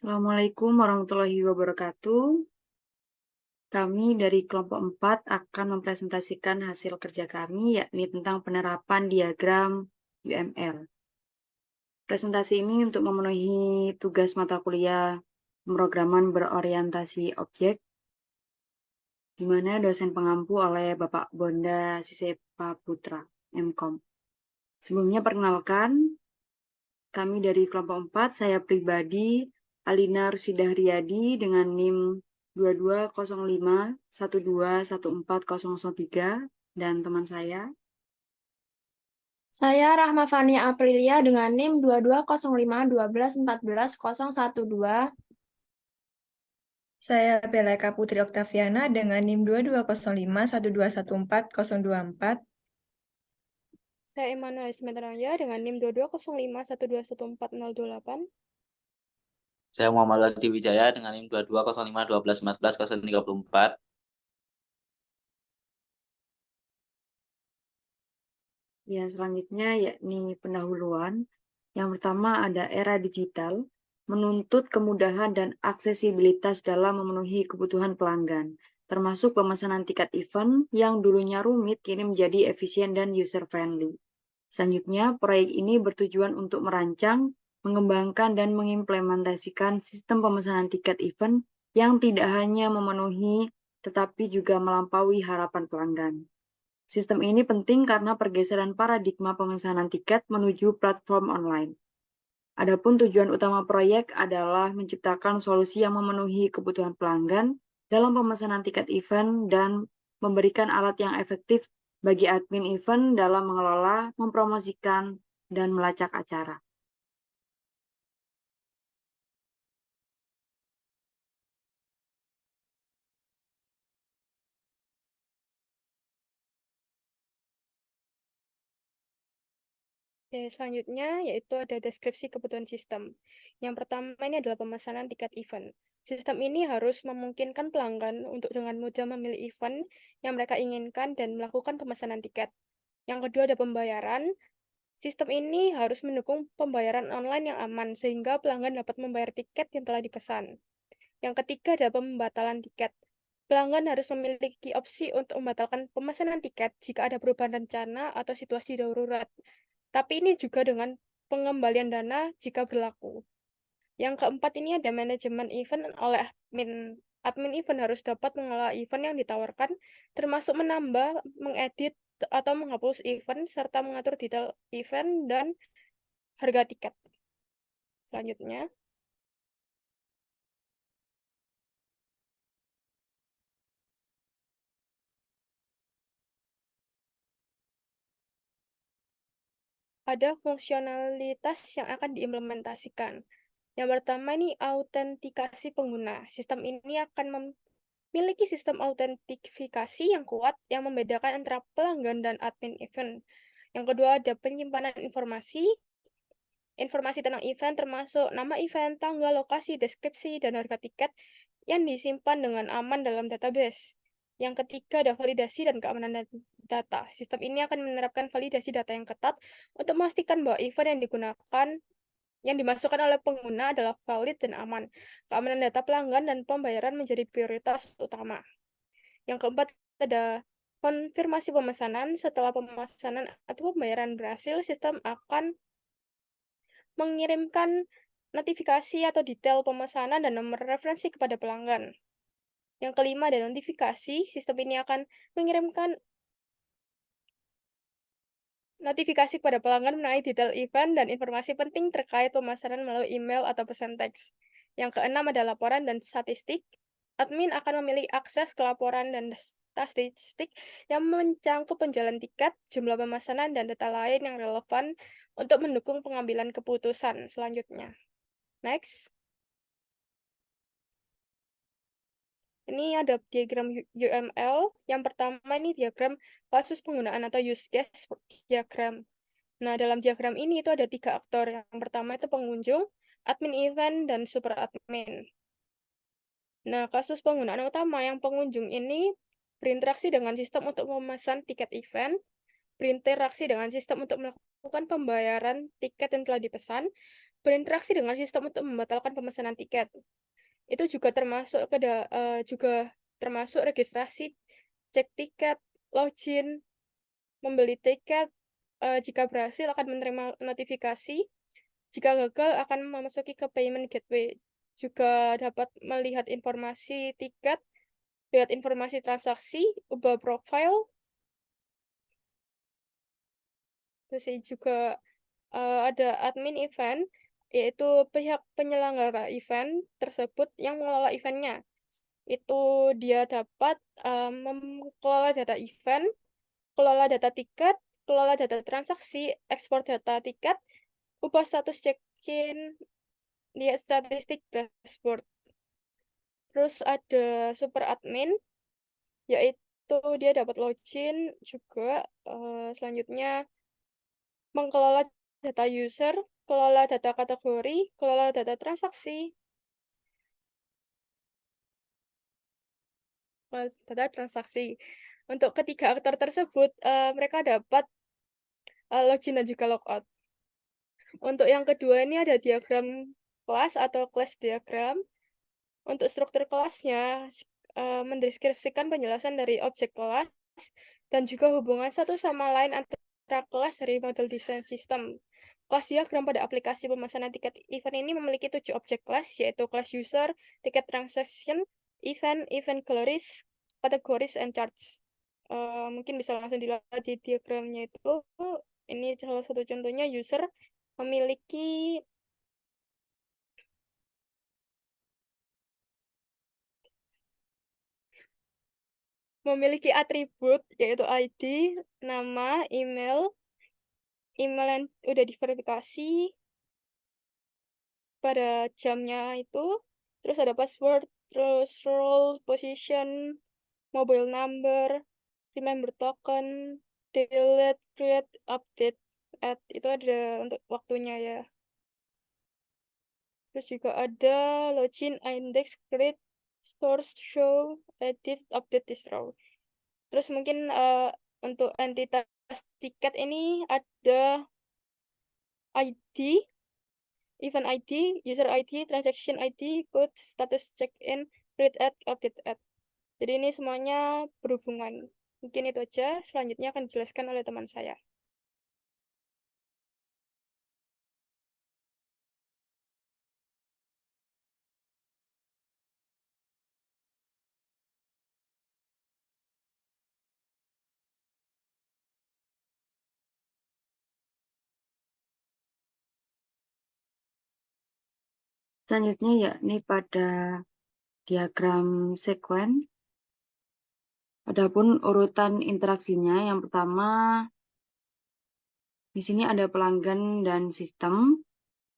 Assalamualaikum warahmatullahi wabarakatuh. Kami dari kelompok 4 akan mempresentasikan hasil kerja kami, yakni tentang penerapan diagram UML. Presentasi ini untuk memenuhi tugas mata kuliah pemrograman berorientasi objek, di mana dosen pengampu oleh Bapak Bonda Sisepa Putra, MKOM. Sebelumnya perkenalkan, kami dari kelompok 4, saya pribadi Alina Rusidah Riyadi dengan NIM 2205121403 dan teman saya. Saya Rahma Fania Aprilia dengan NIM 220512141012. Saya Beleka Putri Oktaviana dengan NIM 220512141024. Saya Emmanuel Ismetranja dengan NIM 2205121408. Saya Muhammad Wadi Wijaya dengan NIM 220512141034. Ya, selanjutnya yakni pendahuluan. Yang pertama ada era digital, menuntut kemudahan dan aksesibilitas dalam memenuhi kebutuhan pelanggan, termasuk pemesanan tiket event yang dulunya rumit kini menjadi efisien dan user-friendly. Selanjutnya, proyek ini bertujuan untuk merancang, mengembangkan, dan mengimplementasikan sistem pemesanan tiket event yang tidak hanya memenuhi tetapi juga melampaui harapan pelanggan. Sistem ini penting karena pergeseran paradigma pemesanan tiket menuju platform online. Adapun tujuan utama proyek adalah menciptakan solusi yang memenuhi kebutuhan pelanggan dalam pemesanan tiket event dan memberikan alat yang efektif bagi admin event dalam mengelola, mempromosikan, dan melacak acara. Oke, selanjutnya yaitu ada deskripsi kebutuhan sistem. Yang pertama ini adalah pemesanan tiket event. Sistem ini harus memungkinkan pelanggan untuk dengan mudah memilih event yang mereka inginkan dan melakukan pemesanan tiket. Yang kedua ada pembayaran. Sistem ini harus mendukung pembayaran online yang aman sehingga pelanggan dapat membayar tiket yang telah dipesan. Yang ketiga ada pembatalan tiket. Pelanggan harus memiliki opsi untuk membatalkan pemesanan tiket jika ada perubahan rencana atau situasi darurat. Tapi ini juga dengan pengembalian dana jika berlaku. Yang keempat ini ada manajemen event oleh admin. Admin event harus dapat mengelola event yang ditawarkan, termasuk menambah, mengedit, atau menghapus event, serta mengatur detail event dan harga tiket. Selanjutnya, ada fungsionalitas yang akan diimplementasikan. Yang pertama ini autentikasi pengguna. Sistem ini akan memiliki sistem autentifikasi yang kuat yang membedakan antara pelanggan dan admin event. Yang kedua ada penyimpanan informasi. Informasi tentang event termasuk nama event, tanggal, lokasi, deskripsi, dan harga tiket yang disimpan dengan aman dalam database. Yang ketiga ada validasi dan keamanan data. Sistem ini akan menerapkan validasi data yang ketat untuk memastikan bahwa event yang dimasukkan oleh pengguna adalah valid dan aman. Keamanan data pelanggan dan pembayaran menjadi prioritas utama. Yang keempat ada konfirmasi pemesanan. Setelah pemesanan atau pembayaran berhasil, sistem akan mengirimkan notifikasi atau detail pemesanan dan nomor referensi kepada pelanggan. Yang kelima ada notifikasi. Sistem ini akan mengirimkan notifikasi kepada pelanggan mengenai detail event dan informasi penting terkait pemesanan melalui email atau pesan teks. Yang keenam ada laporan dan statistik. Admin akan memilih akses ke laporan dan statistik yang mencangkup penjualan tiket, jumlah pemesanan, dan data lain yang relevan untuk mendukung pengambilan keputusan selanjutnya. Next. Ini ada diagram UML. Yang pertama ini diagram kasus penggunaan atau use case diagram. Nah, dalam diagram ini itu ada 3 aktor. Yang pertama itu pengunjung, admin event, dan super admin. Nah, kasus penggunaan utama yang pengunjung ini berinteraksi dengan sistem untuk memesan tiket event, berinteraksi dengan sistem untuk melakukan pembayaran tiket yang telah dipesan, berinteraksi dengan sistem untuk membatalkan pemesanan tiket. Itu juga termasuk registrasi, cek tiket, login, membeli tiket. Jika berhasil akan menerima notifikasi. Jika gagal akan memasuki ke payment gateway. Juga dapat melihat informasi tiket, lihat informasi transaksi, ubah profile. Terus juga ada admin event, yaitu pihak penyelenggara event tersebut yang mengelola eventnya. Itu dia dapat mengelola data event, kelola data tiket, kelola data transaksi, ekspor data tiket, ubah status check-in, lihat statistik dashboard. Terus ada super admin, yaitu dia dapat login juga. Selanjutnya mengelola data user, kelola data kategori, kelola data transaksi, data transaksi. Untuk ketiga aktor tersebut, mereka dapat login dan juga logout. Untuk yang kedua ini ada diagram kelas atau class diagram. Untuk struktur kelasnya, mendeskripsikan penjelasan dari objek kelas dan juga hubungan satu sama lain antara kelas dari model desain sistem. Kelas diagram pada aplikasi pemesanan tiket event ini memiliki 7 objek kelas, yaitu kelas user, tiket transaction, event, event galleries, categories, and charts. Mungkin bisa langsung dilihat di diagramnya itu. Ini salah satu contohnya user memiliki atribut yaitu ID, nama, email yang udah diverifikasi pada jamnya itu, terus ada password, terus role, position, mobile number, remember token, delete, create, update, add, itu ada untuk waktunya ya. Terus juga ada login, index, create, source, show, edit, update, distro. Terus mungkin untuk entitas tiket ini ada ID, event ID, user ID, transaction ID, code, status check-in, read add, update add. Jadi ini semuanya berhubungan. Mungkin itu aja, selanjutnya akan dijelaskan oleh teman saya. Selanjutnya yakni pada diagram sekuen. Adapun urutan interaksinya, yang pertama di sini ada pelanggan dan sistem.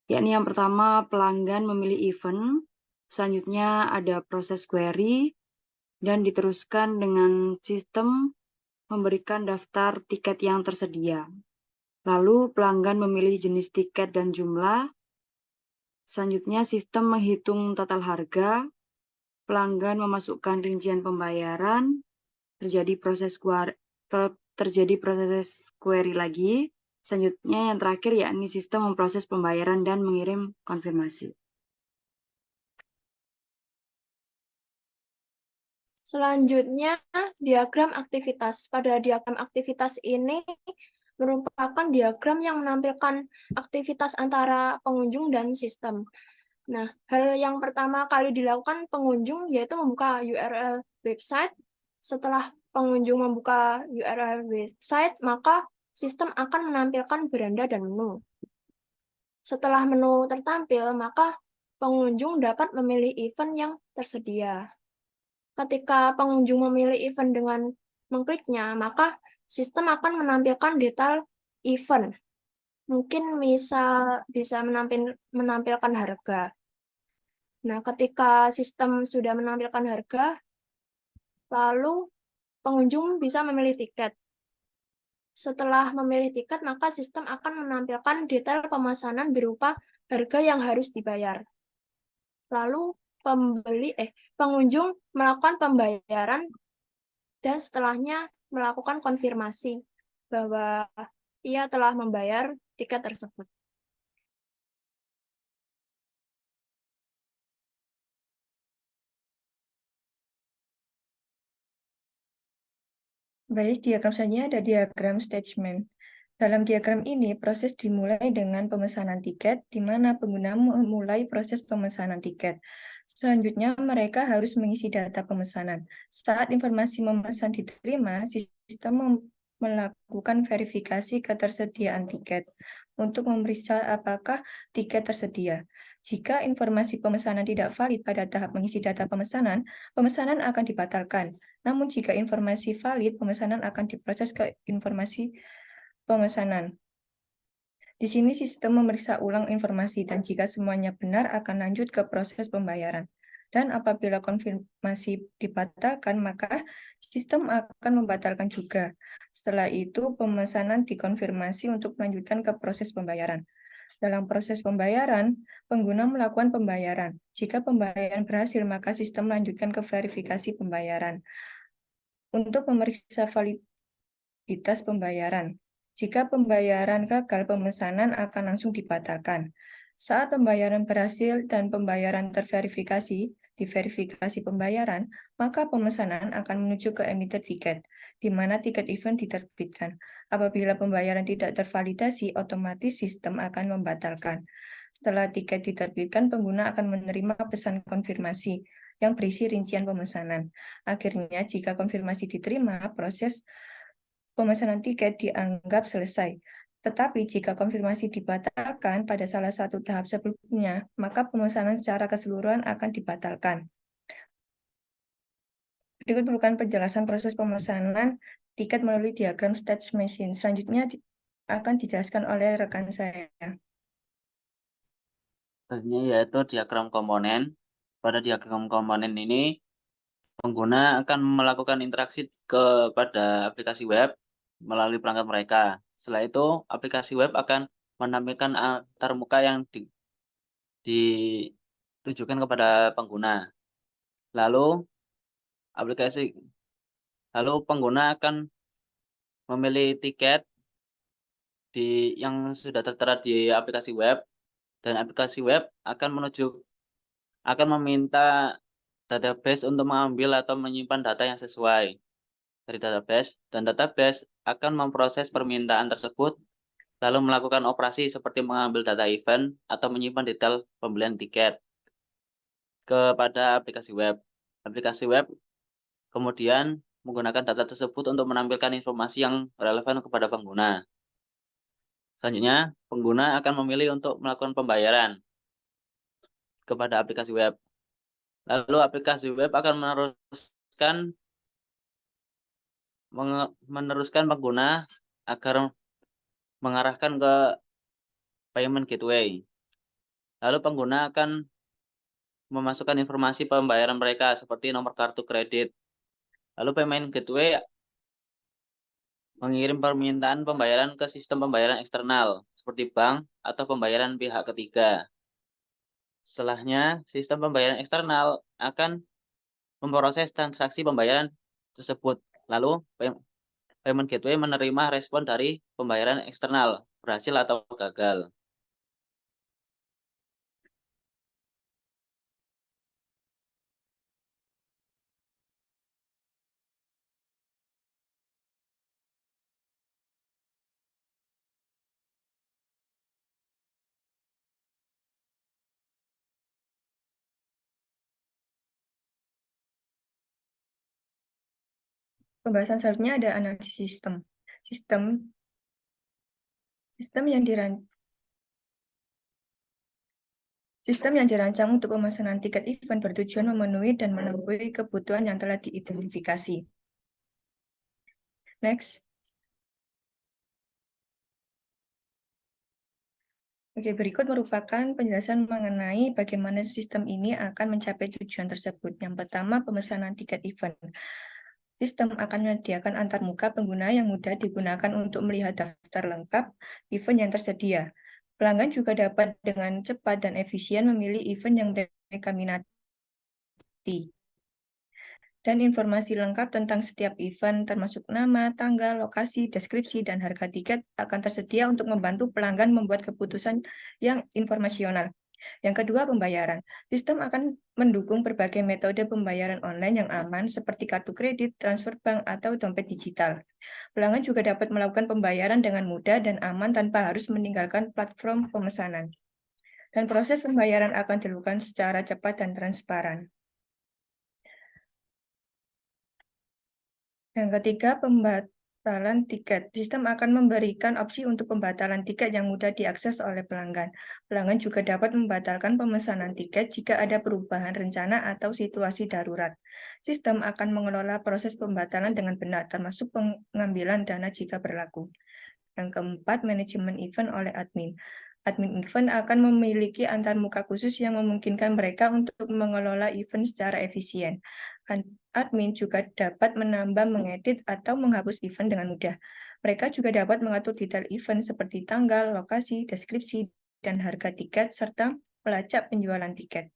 Yakni yang pertama pelanggan memilih event, selanjutnya ada proses query, dan diteruskan dengan sistem memberikan daftar tiket yang tersedia. Lalu pelanggan memilih jenis tiket dan jumlah. Selanjutnya sistem menghitung total harga, pelanggan memasukkan rincian pembayaran, terjadi proses query lagi. Selanjutnya yang terakhir yakni sistem memproses pembayaran dan mengirim konfirmasi. Selanjutnya, diagram aktivitas. Pada diagram aktivitas ini merupakan diagram yang menampilkan aktivitas antara pengunjung dan sistem. Nah, hal yang pertama kali dilakukan pengunjung yaitu membuka URL website. Setelah pengunjung membuka URL website, maka sistem akan menampilkan beranda dan menu. Setelah menu tertampil, maka pengunjung dapat memilih event yang tersedia. Ketika pengunjung memilih event dengan mengkliknya, maka sistem akan menampilkan detail event. Mungkin bisa menampilkan harga. Nah, ketika sistem sudah menampilkan harga, lalu pengunjung bisa memilih tiket. Setelah memilih tiket, maka sistem akan menampilkan detail pemesanan berupa harga yang harus dibayar. Lalu pengunjung melakukan pembayaran dan setelahnya melakukan konfirmasi bahwa ia telah membayar tiket tersebut. Baik, diagram selanjutnya ada diagram statement. Dalam diagram ini, proses dimulai dengan pemesanan tiket, di mana pengguna memulai proses pemesanan tiket. Selanjutnya, mereka harus mengisi data pemesanan. Saat informasi memesan diterima, sistem melakukan verifikasi ketersediaan tiket untuk memeriksa apakah tiket tersedia. Jika informasi pemesanan tidak valid pada tahap mengisi data pemesanan, pemesanan akan dibatalkan. Namun jika informasi valid, pemesanan akan diproses ke informasi pemesanan. Di sini sistem memeriksa ulang informasi dan jika semuanya benar akan lanjut ke proses pembayaran. Dan apabila konfirmasi dibatalkan, maka sistem akan membatalkan juga. Setelah itu, pemesanan dikonfirmasi untuk melanjutkan ke proses pembayaran. Dalam proses pembayaran, pengguna melakukan pembayaran. Jika pembayaran berhasil, maka sistem melanjutkan ke verifikasi pembayaran. Untuk memeriksa validitas pembayaran. Jika pembayaran gagal, pemesanan akan langsung dibatalkan. Saat pembayaran berhasil dan pembayaran terverifikasi, di verifikasi pembayaran, maka pemesanan akan menuju ke emiter tiket, di mana tiket event diterbitkan. Apabila pembayaran tidak tervalidasi, otomatis sistem akan membatalkan. Setelah tiket diterbitkan, pengguna akan menerima pesan konfirmasi yang berisi rincian pemesanan. Akhirnya, jika konfirmasi diterima, proses pemesanan tiket dianggap selesai. Tetapi jika konfirmasi dibatalkan pada salah satu tahap sebelumnya, maka pemesanan secara keseluruhan akan dibatalkan. Berikut merupakan penjelasan proses pemesanan tiket melalui diagram state machine. Selanjutnya akan dijelaskan oleh rekan saya. Selanjutnya yaitu diagram komponen. Pada diagram komponen ini, pengguna akan melakukan interaksi kepada aplikasi web melalui perangkat mereka. Setelah itu, aplikasi web akan menampilkan antarmuka yang ditujukan kepada pengguna. Lalu pengguna akan memilih tiket yang sudah tertera di aplikasi web, dan aplikasi web akan meminta database untuk mengambil atau menyimpan data yang sesuai dari database, dan database akan memproses permintaan tersebut lalu melakukan operasi seperti mengambil data event atau menyimpan detail pembelian tiket kepada aplikasi web. Aplikasi web kemudian menggunakan data tersebut untuk menampilkan informasi yang relevan kepada pengguna. Selanjutnya, pengguna akan memilih untuk melakukan pembayaran kepada aplikasi web. Lalu aplikasi web akan meneruskan pengguna agar mengarahkan ke payment gateway. Lalu pengguna akan memasukkan informasi pembayaran mereka seperti nomor kartu kredit. Lalu payment gateway mengirim permintaan pembayaran ke sistem pembayaran eksternal seperti bank atau pembayaran pihak ketiga. Setelahnya, sistem pembayaran eksternal akan memproses transaksi pembayaran tersebut. Lalu payment gateway menerima respon dari pembayaran eksternal, berhasil atau gagal. Pembahasan selanjutnya ada analisis sistem. Sistem yang dirancang untuk pemesanan tiket event bertujuan memenuhi dan memenuhi kebutuhan yang telah diidentifikasi. Next. Oke, berikut merupakan penjelasan mengenai bagaimana sistem ini akan mencapai tujuan tersebut. Yang pertama, pemesanan tiket event. Sistem akan menyediakan antarmuka pengguna yang mudah digunakan untuk melihat daftar lengkap event yang tersedia. Pelanggan juga dapat dengan cepat dan efisien memilih event yang mereka minati. Dan informasi lengkap tentang setiap event, termasuk nama, tanggal, lokasi, deskripsi, dan harga tiket akan tersedia untuk membantu pelanggan membuat keputusan yang informasional. Yang kedua, pembayaran. Sistem akan mendukung berbagai metode pembayaran online yang aman seperti kartu kredit, transfer bank, atau dompet digital. Pelanggan juga dapat melakukan pembayaran dengan mudah dan aman tanpa harus meninggalkan platform pemesanan. Dan proses pembayaran akan dilakukan secara cepat dan transparan. Yang ketiga, pembatalan tiket. Sistem akan memberikan opsi untuk pembatalan tiket yang mudah diakses oleh pelanggan. Pelanggan juga dapat membatalkan pemesanan tiket jika ada perubahan rencana atau situasi darurat. Sistem akan mengelola proses pembatalan dengan benar, termasuk pengambilan dana jika berlaku. Yang keempat, manajemen event oleh admin. Admin event akan memiliki antarmuka khusus yang memungkinkan mereka untuk mengelola event secara efisien. Admin juga dapat menambah, mengedit, atau menghapus event dengan mudah. Mereka juga dapat mengatur detail event seperti tanggal, lokasi, deskripsi, dan harga tiket, serta melacak penjualan tiket.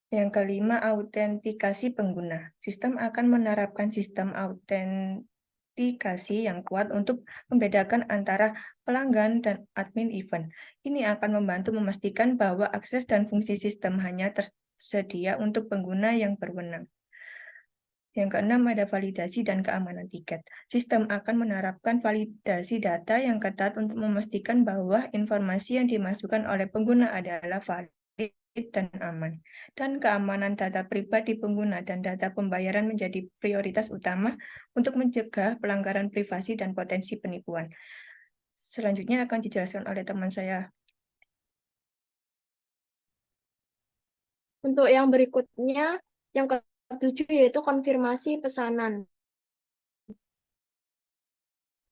Yang kelima, autentikasi pengguna. Sistem akan menerapkan sistem autentikasi yang kuat untuk membedakan antara pelanggan dan admin event. Ini akan membantu memastikan bahwa akses dan fungsi sistem hanya tersedia untuk pengguna yang berwenang. Yang keenam, ada validasi dan keamanan tiket. Sistem akan menerapkan validasi data yang ketat untuk memastikan bahwa informasi yang dimasukkan oleh pengguna adalah valid dan aman. Dan keamanan data pribadi pengguna dan data pembayaran menjadi prioritas utama untuk mencegah pelanggaran privasi dan potensi penipuan. Selanjutnya akan dijelaskan oleh teman saya. Untuk yang berikutnya, yang ketujuh yaitu konfirmasi pesanan.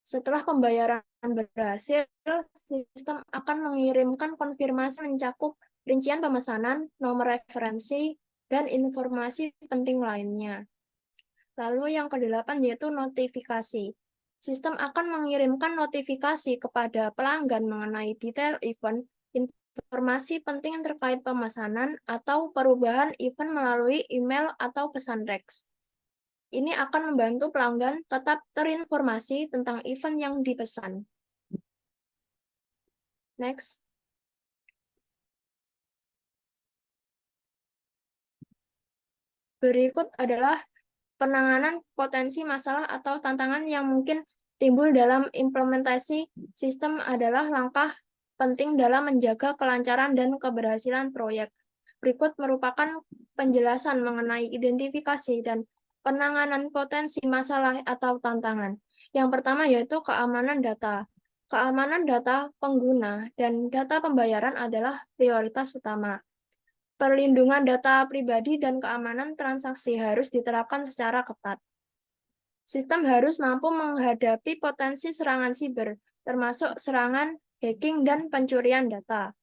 Setelah pembayaran berhasil, sistem akan mengirimkan konfirmasi mencakup rincian pemesanan, nomor referensi, dan informasi penting lainnya. Lalu yang kedelapan yaitu notifikasi. Sistem akan mengirimkan notifikasi kepada pelanggan mengenai detail event, informasi penting terkait pemesanan, atau perubahan event melalui email atau pesan teks. Ini akan membantu pelanggan tetap terinformasi tentang event yang dipesan. Next. Berikut adalah penanganan potensi masalah atau tantangan yang mungkin timbul dalam implementasi sistem adalah langkah penting dalam menjaga kelancaran dan keberhasilan proyek. Berikut merupakan penjelasan mengenai identifikasi dan penanganan potensi masalah atau tantangan. Yang pertama yaitu keamanan data. Keamanan data pengguna dan data pembayaran adalah prioritas utama. Perlindungan data pribadi dan keamanan transaksi harus diterapkan secara ketat. Sistem harus mampu menghadapi potensi serangan siber, termasuk serangan, hacking, dan pencurian data.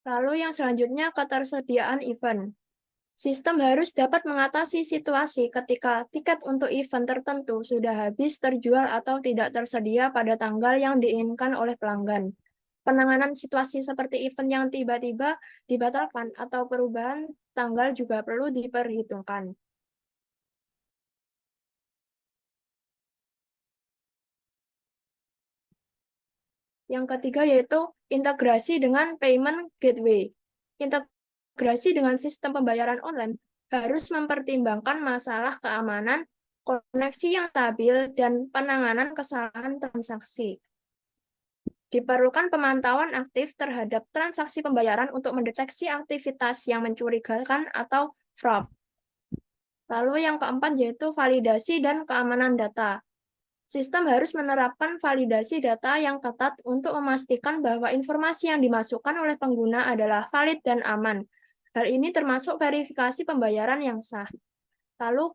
Lalu yang selanjutnya, ketersediaan event. Sistem harus dapat mengatasi situasi ketika tiket untuk event tertentu sudah habis terjual atau tidak tersedia pada tanggal yang diinginkan oleh pelanggan. Penanganan situasi seperti event yang tiba-tiba dibatalkan atau perubahan tanggal juga perlu diperhitungkan. Yang ketiga yaitu integrasi dengan payment gateway. Integrasi dengan sistem pembayaran online harus mempertimbangkan masalah keamanan, koneksi yang stabil, dan penanganan kesalahan transaksi. Diperlukan pemantauan aktif terhadap transaksi pembayaran untuk mendeteksi aktivitas yang mencurigakan atau fraud. Lalu yang keempat yaitu validasi dan keamanan data. Sistem harus menerapkan validasi data yang ketat untuk memastikan bahwa informasi yang dimasukkan oleh pengguna adalah valid dan aman. Hal ini termasuk verifikasi pembayaran yang sah. Lalu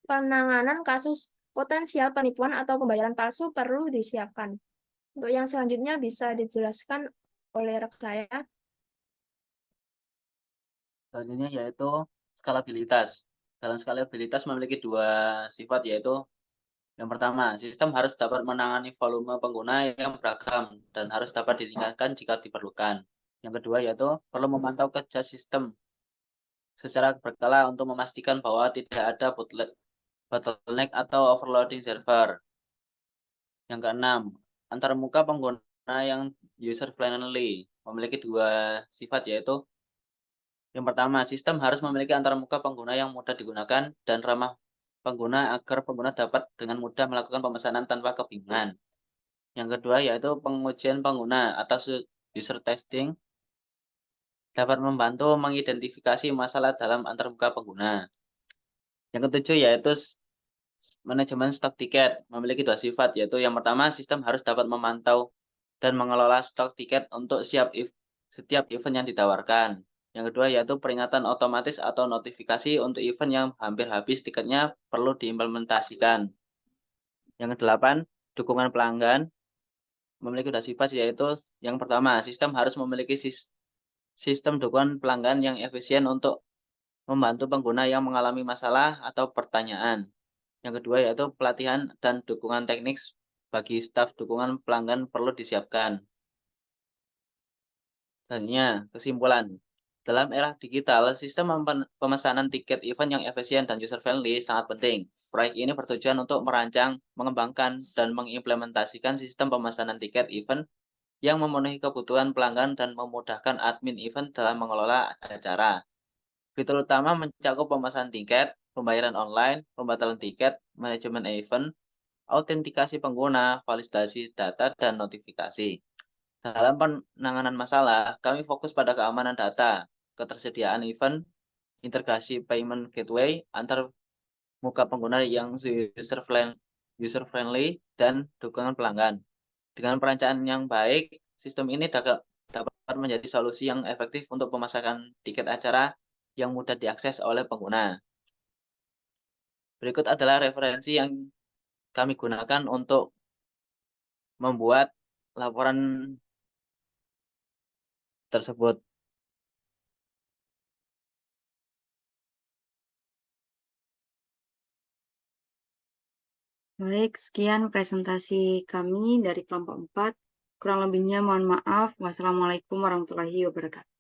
penanganan kasus potensial penipuan atau pembayaran palsu perlu disiapkan. Untuk yang selanjutnya bisa dijelaskan oleh rekan saya. Selanjutnya yaitu skalabilitas. Dalam skalabilitas memiliki dua sifat, yaitu yang pertama, sistem harus dapat menangani volume pengguna yang beragam dan harus dapat ditingkatkan jika diperlukan. Yang kedua yaitu perlu memantau kerja sistem secara berkala untuk memastikan bahwa tidak ada bottleneck atau overloading server. Yang keenam, antarmuka pengguna yang user friendly memiliki dua sifat, yaitu yang pertama, sistem harus memiliki antarmuka pengguna yang mudah digunakan dan ramah pengguna agar pengguna dapat dengan mudah melakukan pemesanan tanpa kebingungan. Yang kedua yaitu pengujian pengguna atau user testing dapat membantu mengidentifikasi masalah dalam antarmuka pengguna. Yang ketujuh yaitu manajemen stok tiket memiliki dua sifat, yaitu yang pertama, sistem harus dapat memantau dan mengelola stok tiket untuk setiap event yang ditawarkan. Yang kedua yaitu peringatan otomatis atau notifikasi untuk event yang hampir habis tiketnya perlu diimplementasikan. Yang kedelapan, dukungan pelanggan memiliki dua sifat, yaitu yang pertama, sistem harus memiliki sistem dukungan pelanggan yang efisien untuk membantu pengguna yang mengalami masalah atau pertanyaan. Yang kedua yaitu pelatihan dan dukungan teknis bagi staf dukungan pelanggan perlu disiapkan. Selanjutnya, kesimpulan. Dalam era digital, sistem pemesanan tiket event yang efisien dan user-friendly sangat penting. Proyek ini bertujuan untuk merancang, mengembangkan, dan mengimplementasikan sistem pemesanan tiket event yang memenuhi kebutuhan pelanggan dan memudahkan admin event dalam mengelola acara. Fitur utama mencakup pemesanan tiket, pembayaran online, pembatalan tiket, manajemen event, autentikasi pengguna, validasi data, dan notifikasi. Dalam penanganan masalah, kami fokus pada keamanan data, ketersediaan event, integrasi payment gateway antar muka pengguna yang user-friendly, dan dukungan pelanggan. Dengan perencanaan yang baik, sistem ini dapat menjadi solusi yang efektif untuk pemasaran tiket acara yang mudah diakses oleh pengguna. Berikut adalah referensi yang kami gunakan untuk membuat laporan tersebut. Baik, sekian presentasi kami dari kelompok 4. Kurang lebihnya mohon maaf. Wassalamualaikum warahmatullahi wabarakatuh.